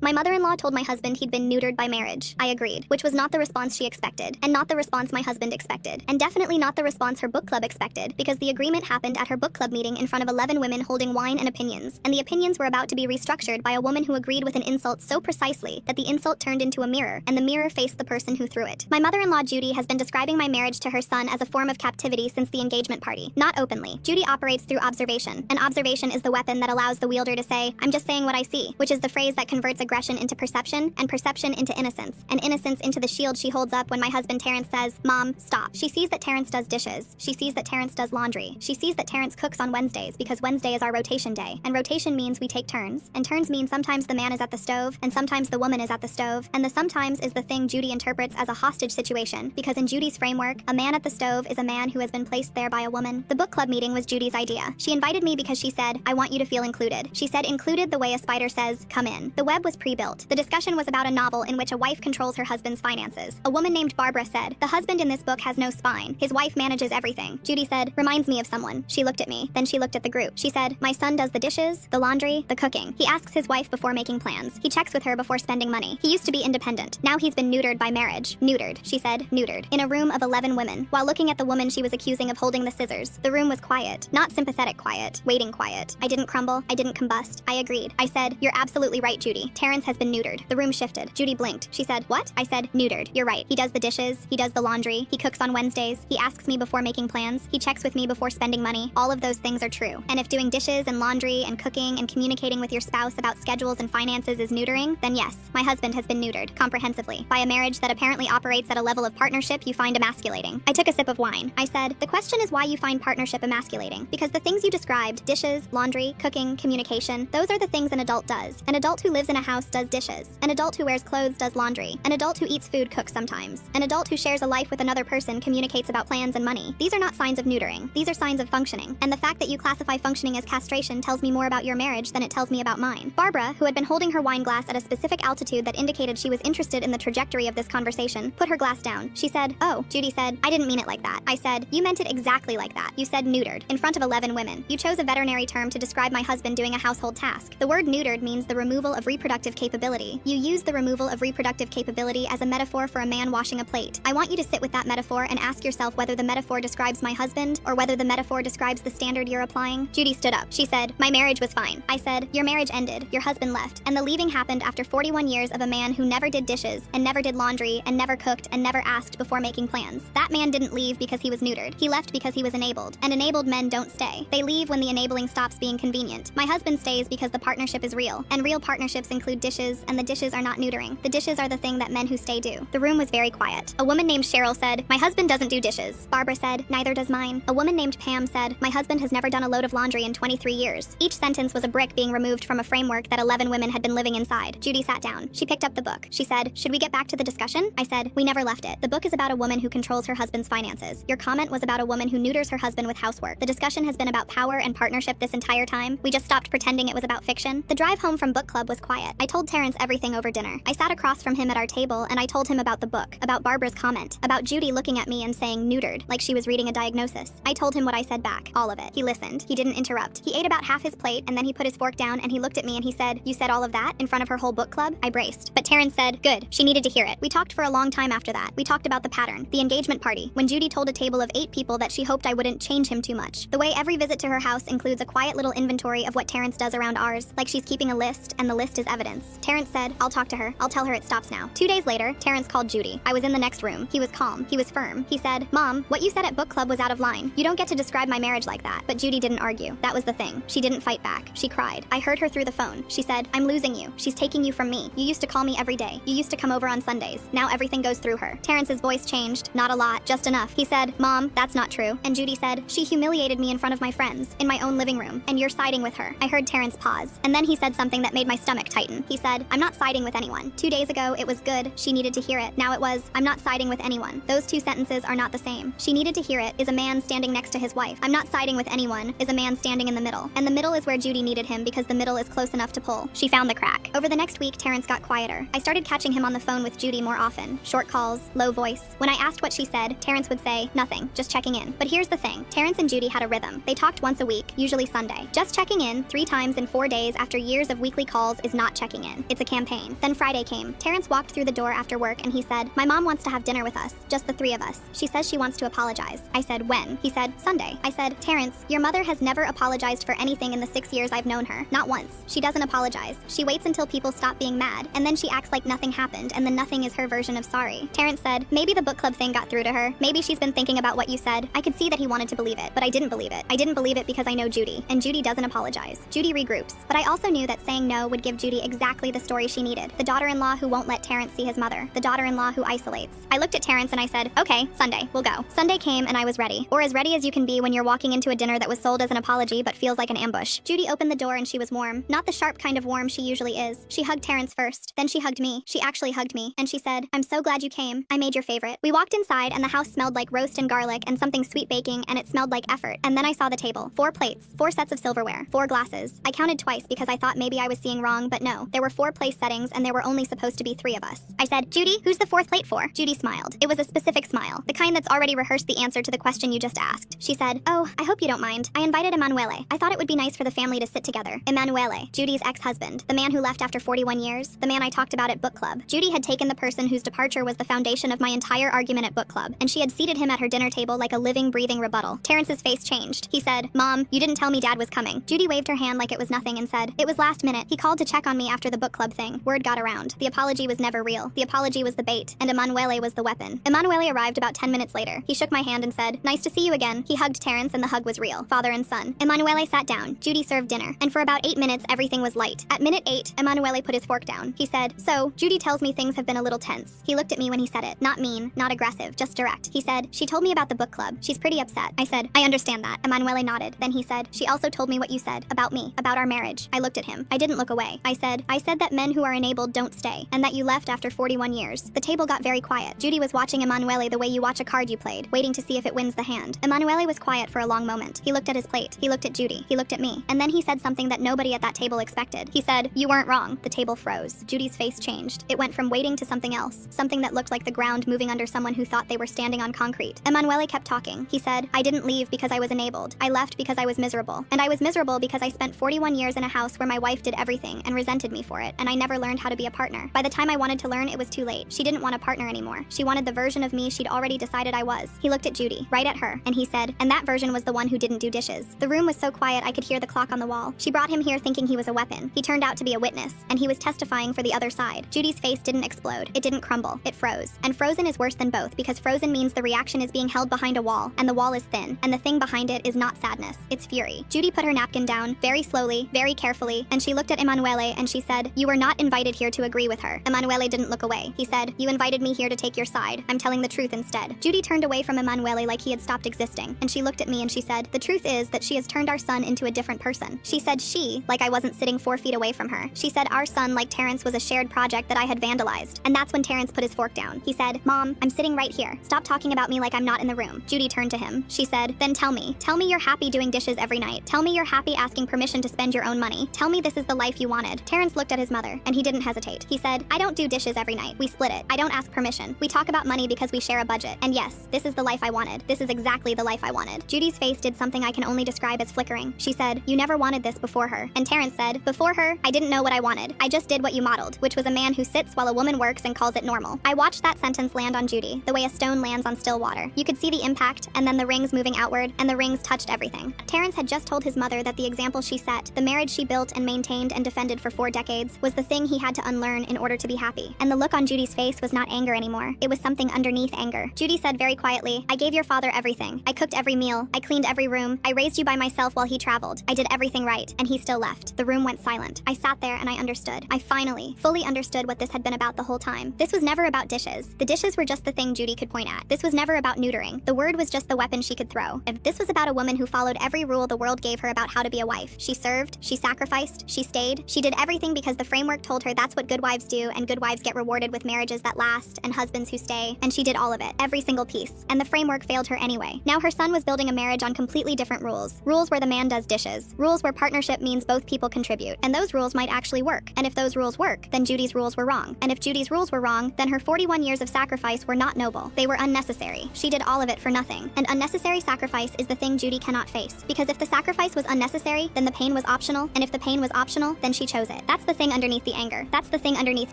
My mother-in-law told my husband he'd been neutered by marriage. I agreed, which was not the response she expected, and not the response my husband expected, and definitely not the response her book club expected, because the agreement happened at her book club meeting in front of 11 women holding wine and opinions, and the opinions were about to be restructured by a woman who agreed with an insult so precisely that the insult turned into a mirror, and the mirror faced the person who threw it. My mother-in-law Judy has been describing my marriage to her son as a form of captivity since the engagement party. Not openly. Judy operates through observation, and observation is the weapon that allows the wielder to say, "I'm just saying what I see," which is the phrase that converts aggression into perception, and perception into innocence, and innocence into the shield she holds up when my husband Terrence says, "Mom, stop." She sees that Terrence does dishes. She sees that Terrence does laundry. She sees that Terrence cooks on Wednesdays because Wednesday is our rotation day, and rotation means we take turns, and turns mean sometimes the man is at the stove, and sometimes the woman is at the stove, and the sometimes is the thing Judy interprets as a hostage situation, because in Judy's framework, a man at the stove is a man who has been placed there by a woman. The book club meeting was Judy's idea. She invited me because she said, "I want you to feel included." She said included the way a spider says, "Come in." The web was pre-built. The discussion was about a novel in which a wife controls her husband's finances. A woman named Barbara said, "The husband in this book has no spine. His wife manages everything." Judy said, "Reminds me of someone." She looked at me, then she looked at the group. She said, "My son does the dishes, the laundry, the cooking. He asks his wife before making plans. He checks with her before spending money. He used to be independent. Now he's been neutered by marriage." Neutered, she said, neutered. In a room of 11 women, while looking at the woman she was accusing of holding the scissors. The room was quiet. Not sympathetic quiet. Waiting quiet. I didn't crumble. I didn't combust. I agreed. I said, "You're absolutely right, Judy. Terrence has been neutered." The room shifted. Judy blinked. She said, "What?" I said, "Neutered. You're right. He does the dishes. He does the laundry. He cooks on Wednesdays. He asks me before making plans. He checks with me before spending money. All of those things are true. And if doing dishes and laundry and cooking and communicating with your spouse about schedules and finances is neutering, then yes, my husband has been neutered, comprehensively, by a marriage that apparently operates at a level of partnership you find emasculating." I took a sip of wine. I said, "The question is why you find partnership emasculating. Because the things you described, dishes, laundry, cooking, communication, those are the things an adult does. An adult who lives in a house does dishes. An adult who wears clothes does laundry. An adult who eats food cooks sometimes. An adult who shares a life with another person communicates about plans and money. These are not signs of neutering. These are signs of functioning. And the fact that you classify functioning as castration tells me more about your marriage than it tells me about mine." Barbara, who had been holding her wine glass at a specific altitude that indicated she was interested in the trajectory of this conversation, put her glass down. She said, "Oh," Judy said, "I didn't mean it like that." I said, "You meant it exactly like that. You said neutered, in front of 11 women. You chose a veterinary term to describe my husband doing a household task. The word neutered means the removal of reproductive capability. You use the removal of reproductive capability as a metaphor for a man washing a plate. I want you to sit with that metaphor and ask yourself whether the metaphor describes my husband or whether the metaphor describes the standard you're applying." Judy stood up. She said, "My marriage was fine." I said, "Your marriage ended, your husband left, and the leaving happened after 41 years of a man who never did dishes and never did laundry and never cooked and never asked before making plans. That man didn't leave because he was neutered. He left because he was enabled, and enabled men don't stay. They leave when the enabling stops being convenient. My husband stays because the partnership is real, and real partnerships include dishes, and the dishes are not neutering. The dishes are the thing that men who stay do." The room was very quiet. A woman named Cheryl said, "My husband doesn't do dishes." Barbara said, "Neither does mine." A woman named Pam said, "My husband has never done a load of laundry in 23 years." Each sentence was a brick being removed from a framework that 11 women had been living inside. Judy sat down. She picked up the book. She said, "Should we get back to the discussion?" I said, "We never left it. The book is about a woman who controls her husband's finances. Your comment was about a woman who neuters her husband with housework. The discussion has been about power and partnership this entire time. We just stopped pretending it was about fiction." The drive home from book club was quiet. I told Terrence everything over dinner. I sat across from him at our table and I told him about the book, about Barbara's comment, about Judy looking at me and saying neutered, like she was reading a diagnosis. I told him what I said back, all of it. He listened. He didn't interrupt. He ate about half his plate and then he put his fork down and he looked at me and he said, "You said all of that in front of her whole book club?" I braced. But Terrence said, "Good. She needed to hear it." We talked for a long time after that. We talked about the pattern, the engagement party, when Judy told a table of 8 people that she hoped I wouldn't change him too much. The way every visit to her house includes a quiet little inventory of what Terrence does around ours, like she's keeping a list and the list is evidence. Terrence said, "I'll talk to her. I'll tell her it stops now." 2 days later, Terrence called Judy. I was in the next room. He was calm. He was firm. He said, "Mom, what you said at book club was out of line. You don't get to describe my marriage like that." But Judy didn't argue. That was the thing. She didn't fight back. She cried. I heard her through the phone. She said, "I'm losing you. She's taking you from me. You used to call me every day. You used to come over on Sundays. Now everything goes through her." Terrence's voice changed. Not a lot, just enough. He said, "Mom, that's not true." And Judy said, "She humiliated me in front of my friends, in my own living room, and you're siding with her." I heard Terrence pause. And then he said something that made my stomach tighten. He said, "I'm not siding with anyone. 2 days ago, it was good. She needed to hear it. Now it was, I'm not siding with anyone. Those two sentences are not the same. She needed to hear it is a man standing next to his wife. I'm not siding with anyone is a man standing in the middle. And the middle is where Judy needed him because the middle is close enough to pull." She found the crack. Over the next week, Terrence got quieter. I started catching him on the phone with Judy more often. Short calls, low voice. When I asked what she said, Terrence would say, "Nothing, just checking in." But here's the thing. Terrence and Judy had a rhythm. They talked once a week, usually Sunday. Just checking in 3 times in 4 days after years of weekly calls is not checking checking in. It's a campaign. Then Friday came. Terrence walked through the door after work and he said, "My mom wants to have dinner with us, just the three of us. She says she wants to apologize." I said, "When?" He said, "Sunday." I said, "Terrence, your mother has never apologized for anything in the 6 years I've known her. Not once. She doesn't apologize. She waits until people stop being mad, and then she acts like nothing happened, and then nothing is her version of sorry." Terrence said, "Maybe the book club thing got through to her. Maybe she's been thinking about what you said." I could see that he wanted to believe it, but I didn't believe it. I didn't believe it because I know Judy, and Judy doesn't apologize. Judy regroups. But I also knew that saying no would give Judy exactly the story she needed. The daughter-in-law who won't let Terrence see his mother. The daughter-in-law who isolates. I looked at Terrence and I said, "Okay, Sunday, we'll go." Sunday came and I was ready. Or as ready as you can be when you're walking into a dinner that was sold as an apology but feels like an ambush. Judy opened the door and she was warm. Not the sharp kind of warm she usually is. She hugged Terrence first. Then she hugged me. She actually hugged me. And she said, "I'm so glad you came. I made your favorite." We walked inside and the house smelled like roast and garlic and something sweet baking, and it smelled like effort. And then I saw the table. 4 plates, 4 sets of silverware, 4 glasses. I counted twice because I thought maybe I was seeing wrong, but no. There were 4 place settings and there were only supposed to be 3 of us. I said, "Judy, who's the 4th plate for?" Judy smiled. It was a specific smile, the kind that's already rehearsed the answer to the question you just asked. She said, "Oh, I hope you don't mind. I invited Emanuele. I thought it would be nice for the family to sit together." Emanuele, Judy's ex-husband, the man who left after 41 years, the man I talked about at book club. Judy had taken the person whose departure was the foundation of my entire argument at book club, and she had seated him at her dinner table like a living, breathing rebuttal. Terrence's face changed. He said, "Mom, you didn't tell me Dad was coming." Judy waved her hand like it was nothing and said, "It was last minute. He called to check on me after the book club thing." Word got around. The apology was never real. The apology was the bait, and Emanuele was the weapon. Emanuele arrived about 10 minutes later. He shook my hand and said, "Nice to see you again." He hugged Terrence and the hug was real. Father and son. Emanuele sat down. Judy served dinner. And for about 8 minutes, everything was light. At minute 8, Emanuele put his fork down. He said, "So, Judy tells me things have been a little tense." He looked at me when he said it. Not mean, not aggressive, just direct. He said, "She told me about the book club. She's pretty upset." I said, "I understand that." Emanuele nodded. Then he said, "She also told me what you said about me, about our marriage." I looked at him. I didn't look away. I said that men who are enabled don't stay, and that you left after 41 years. The table got very quiet. Judy was watching Emanuele the way you watch a card you played, waiting to see if it wins the hand. Emanuele was quiet for a long moment. He looked at his plate. He looked at Judy. He looked at me. And then he said something that nobody at that table expected. He said, "You weren't wrong." The table froze. Judy's face changed. It went from waiting to something else, something that looked like the ground moving under someone who thought they were standing on concrete. Emanuele kept talking. He said, "I didn't leave because I was enabled. I left because I was miserable. And I was miserable because I spent 41 years in a house where my wife did everything and resented me for it, and I never learned how to be a partner. By the time I wanted to learn, it was too late. She didn't want a partner anymore. She wanted the version of me she'd already decided I was." He looked at Judy, right at her, and he said, "And that version was the one who didn't do dishes." The room was so quiet I could hear the clock on the wall. She brought him here thinking he was a weapon. He turned out to be a witness, and he was testifying for the other side. Judy's face didn't explode. It didn't crumble. It froze. And frozen is worse than both because frozen means the reaction is being held behind a wall, and the wall is thin, and the thing behind it is not sadness. It's fury. Judy put her napkin down, very slowly, very carefully, and she looked at Emanuele and she said, "You were not invited here to agree with her." Emanuele didn't look away. He said, "You invited me here to take your side. I'm telling the truth instead." Judy turned away from Emanuele like he had stopped existing, and she looked at me and she said, "The truth is that she has turned our son into a different person." She said she, like I wasn't sitting 4 feet away from her. She said our son, like Terrence, was a shared project that I had vandalized. And that's when Terrence put his fork down. He said, "Mom, I'm sitting right here. Stop talking about me like I'm not in the room." Judy turned to him. She said, "Then tell me. Tell me you're happy doing dishes every night. Tell me you're happy asking permission to spend your own money. Tell me this is the life you wanted." Terrence looked at his mother, and he didn't hesitate. He said, "I don't do dishes every night. We split it. I don't ask permission. We talk about money because we share a budget. And yes, this is the life I wanted. This is exactly the life I wanted." Judy's face did something I can only describe as flickering. She said, "You never wanted this before her." And Terrence said, "Before her, I didn't know what I wanted. I just did what you modeled, which was a man who sits while a woman works and calls it normal." I watched that sentence land on Judy, the way a stone lands on still water. You could see the impact, and then the rings moving outward, and the rings touched everything. Terrence had just told his mother that the example she set, the marriage she built and maintained and defended for 4 decades, was the thing he had to unlearn in order to be happy. And the look on Judy's face was not anger anymore. It was something underneath anger. Judy said very quietly, "I gave your father everything. I cooked every meal. I cleaned every room. I raised you by myself while he traveled. I did everything right, and he still left." The room went silent. I sat there and I understood. I finally, fully understood what this had been about the whole time. This was never about dishes. The dishes were just the thing Judy could point at. This was never about neutering. The word was just the weapon she could throw. This was about a woman who followed every rule the world gave her about how to be a wife. She served, she sacrificed, she stayed. She did everything because the framework told her that's what good wives do, and good wives get rewarded with marriages that last and husbands who stay. And she did all of it, every single piece. And the framework failed her anyway. Now her son was building a marriage on completely different rules. Rules where the man does dishes. Rules where partnership means both people contribute. And those rules might actually work. And if those rules work, then Judy's rules were wrong. And if Judy's rules were wrong, then her 41 years of sacrifice were not noble. They were unnecessary. She did all of it for nothing. And unnecessary sacrifice is the thing Judy cannot face. Because if the sacrifice was unnecessary, then the pain was optional. And if the pain was optional, then she chose it. That's the thing underneath the anger. That's the thing underneath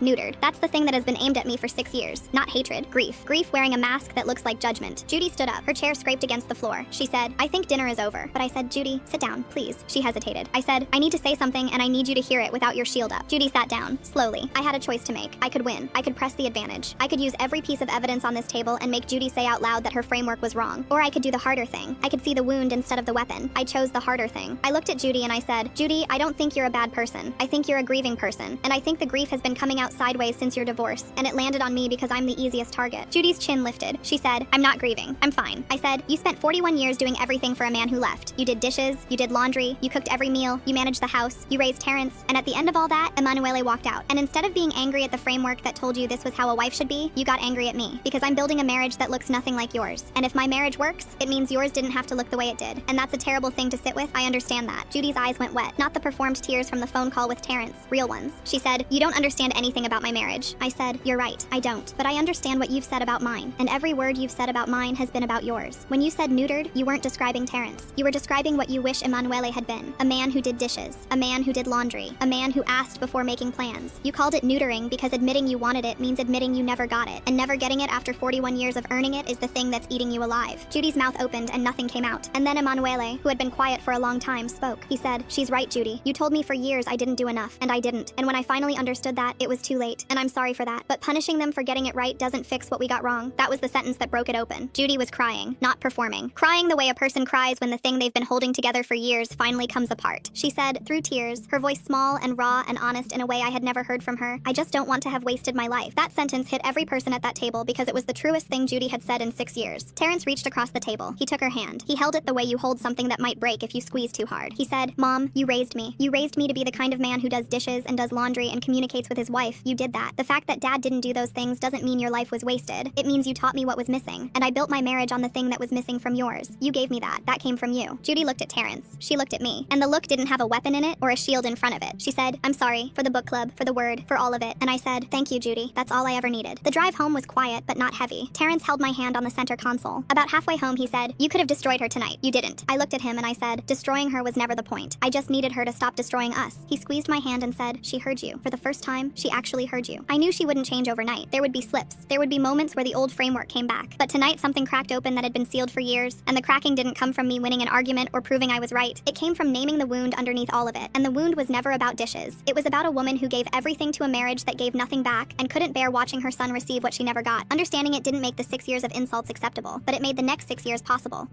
neutered. That's the thing that has been aimed at me for 6 years. Not hatred, grief. Grief wearing a mask that looks like judgment. Judy stood up. Her chair scraped against the floor. She said, I think dinner is over. But I said, Judy, sit down, please. She hesitated. I said, I need to say something and I need you to hear it without your shield up. Judy sat down, slowly. I had a choice to make. I could win. I could press the advantage. I could use every piece of evidence on this table and make Judy say out loud that her framework was wrong. Or I could do the harder thing. I could see the wound instead of the weapon. I chose the harder thing. I looked at Judy and I said, Judy, I don't think you're a bad person. I think you're a grieving person. And I think the grief has been coming out sideways since your divorce. And it landed on me because I'm the easiest target. Judy's chin lifted. She said, I'm not grieving. I'm fine. I said, you spent 41 years doing everything for a man who left. You did dishes, you did laundry, you cooked every meal, you managed the house, you raised Terrence, and at the end of all that, Emanuele walked out. And instead of being angry at the framework that told you this was how a wife should be, you got angry at me. Because I'm building a marriage that looks nothing like yours. And if my marriage works, it means yours didn't have to look the way it did. And that's a terrible thing to sit with, I understand that. Judy's eyes went wet, not the performed tears from the phone call with Terrence, real ones. She said, you don't understand anything about my marriage. I said, you're right, I don't. But I understand what you've said about mine. And every word you've said about mine has been about yours. When you said neutered, you weren't describing Terrence. You were describing what you wish Emanuele had been. A man who did dishes. A man who did laundry. A man who asked before making plans. You called it neutering because admitting you wanted it means admitting you never got it. And never getting it after 41 years of earning it is the thing that's eating you alive. Judy's mouth opened and nothing came out. And then Emanuele, who had been quiet for a long time, spoke. He said, she's right, Judy. You told me for years I didn't do enough. And I didn't. And when I finally understood that, it was too late. And I'm sorry for that. But punishing them for getting it right doesn't fix what we got wrong. That was the sentence that broke it open. Judy was crying, not performing. Crying the way a person cries when the thing they've been holding together for years finally comes apart. She said, through tears, her voice small and raw and honest in a way I had never heard from her, I just don't want to have wasted my life. That sentence hit every person at that table because it was the truest thing Judy had said in 6 years. Terrence reached across the table. He took her hand. He held it the way you hold something that might break if you squeeze too hard. He said, Mom, you raised me. You raised me to be the kind of man who does dishes and does laundry and communicates with his wife. You did that. The fact that Dad didn't do those things doesn't mean your life was wasted. It means you taught me what was missing. And I built my marriage on the thing that was missing from yours. You gave me that. That came from you. Judy looked at Terrence. She looked at me. And the look didn't have a weapon in it or a shield in front of it. She said, I'm sorry for the book club, for the word, for all of it. And I said, thank you, Judy. That's all I ever needed. The drive home was quiet, but not heavy. Terrence held my hand on the center console. About halfway home, he said, you could have destroyed her tonight. You didn't. I looked at him and I said, destroying her was never the point. I just needed her to stop destroying us. He squeezed my hand and said, she heard you. For the first time, she actually heard you. I knew she wouldn't change overnight. There would be slips. There would be moments where the old framework came back. But tonight, something cracked open that had been sealed for years. And the cracking didn't come from me winning an argument or proving I was right. It came from naming the wound underneath all of it. And the wound was never about dishes. It was about a woman who gave everything to a marriage that gave nothing back and couldn't bear watching her son receive what she never got. Understanding it didn't make the 6 years of insults acceptable, but it made the next 6 years possible.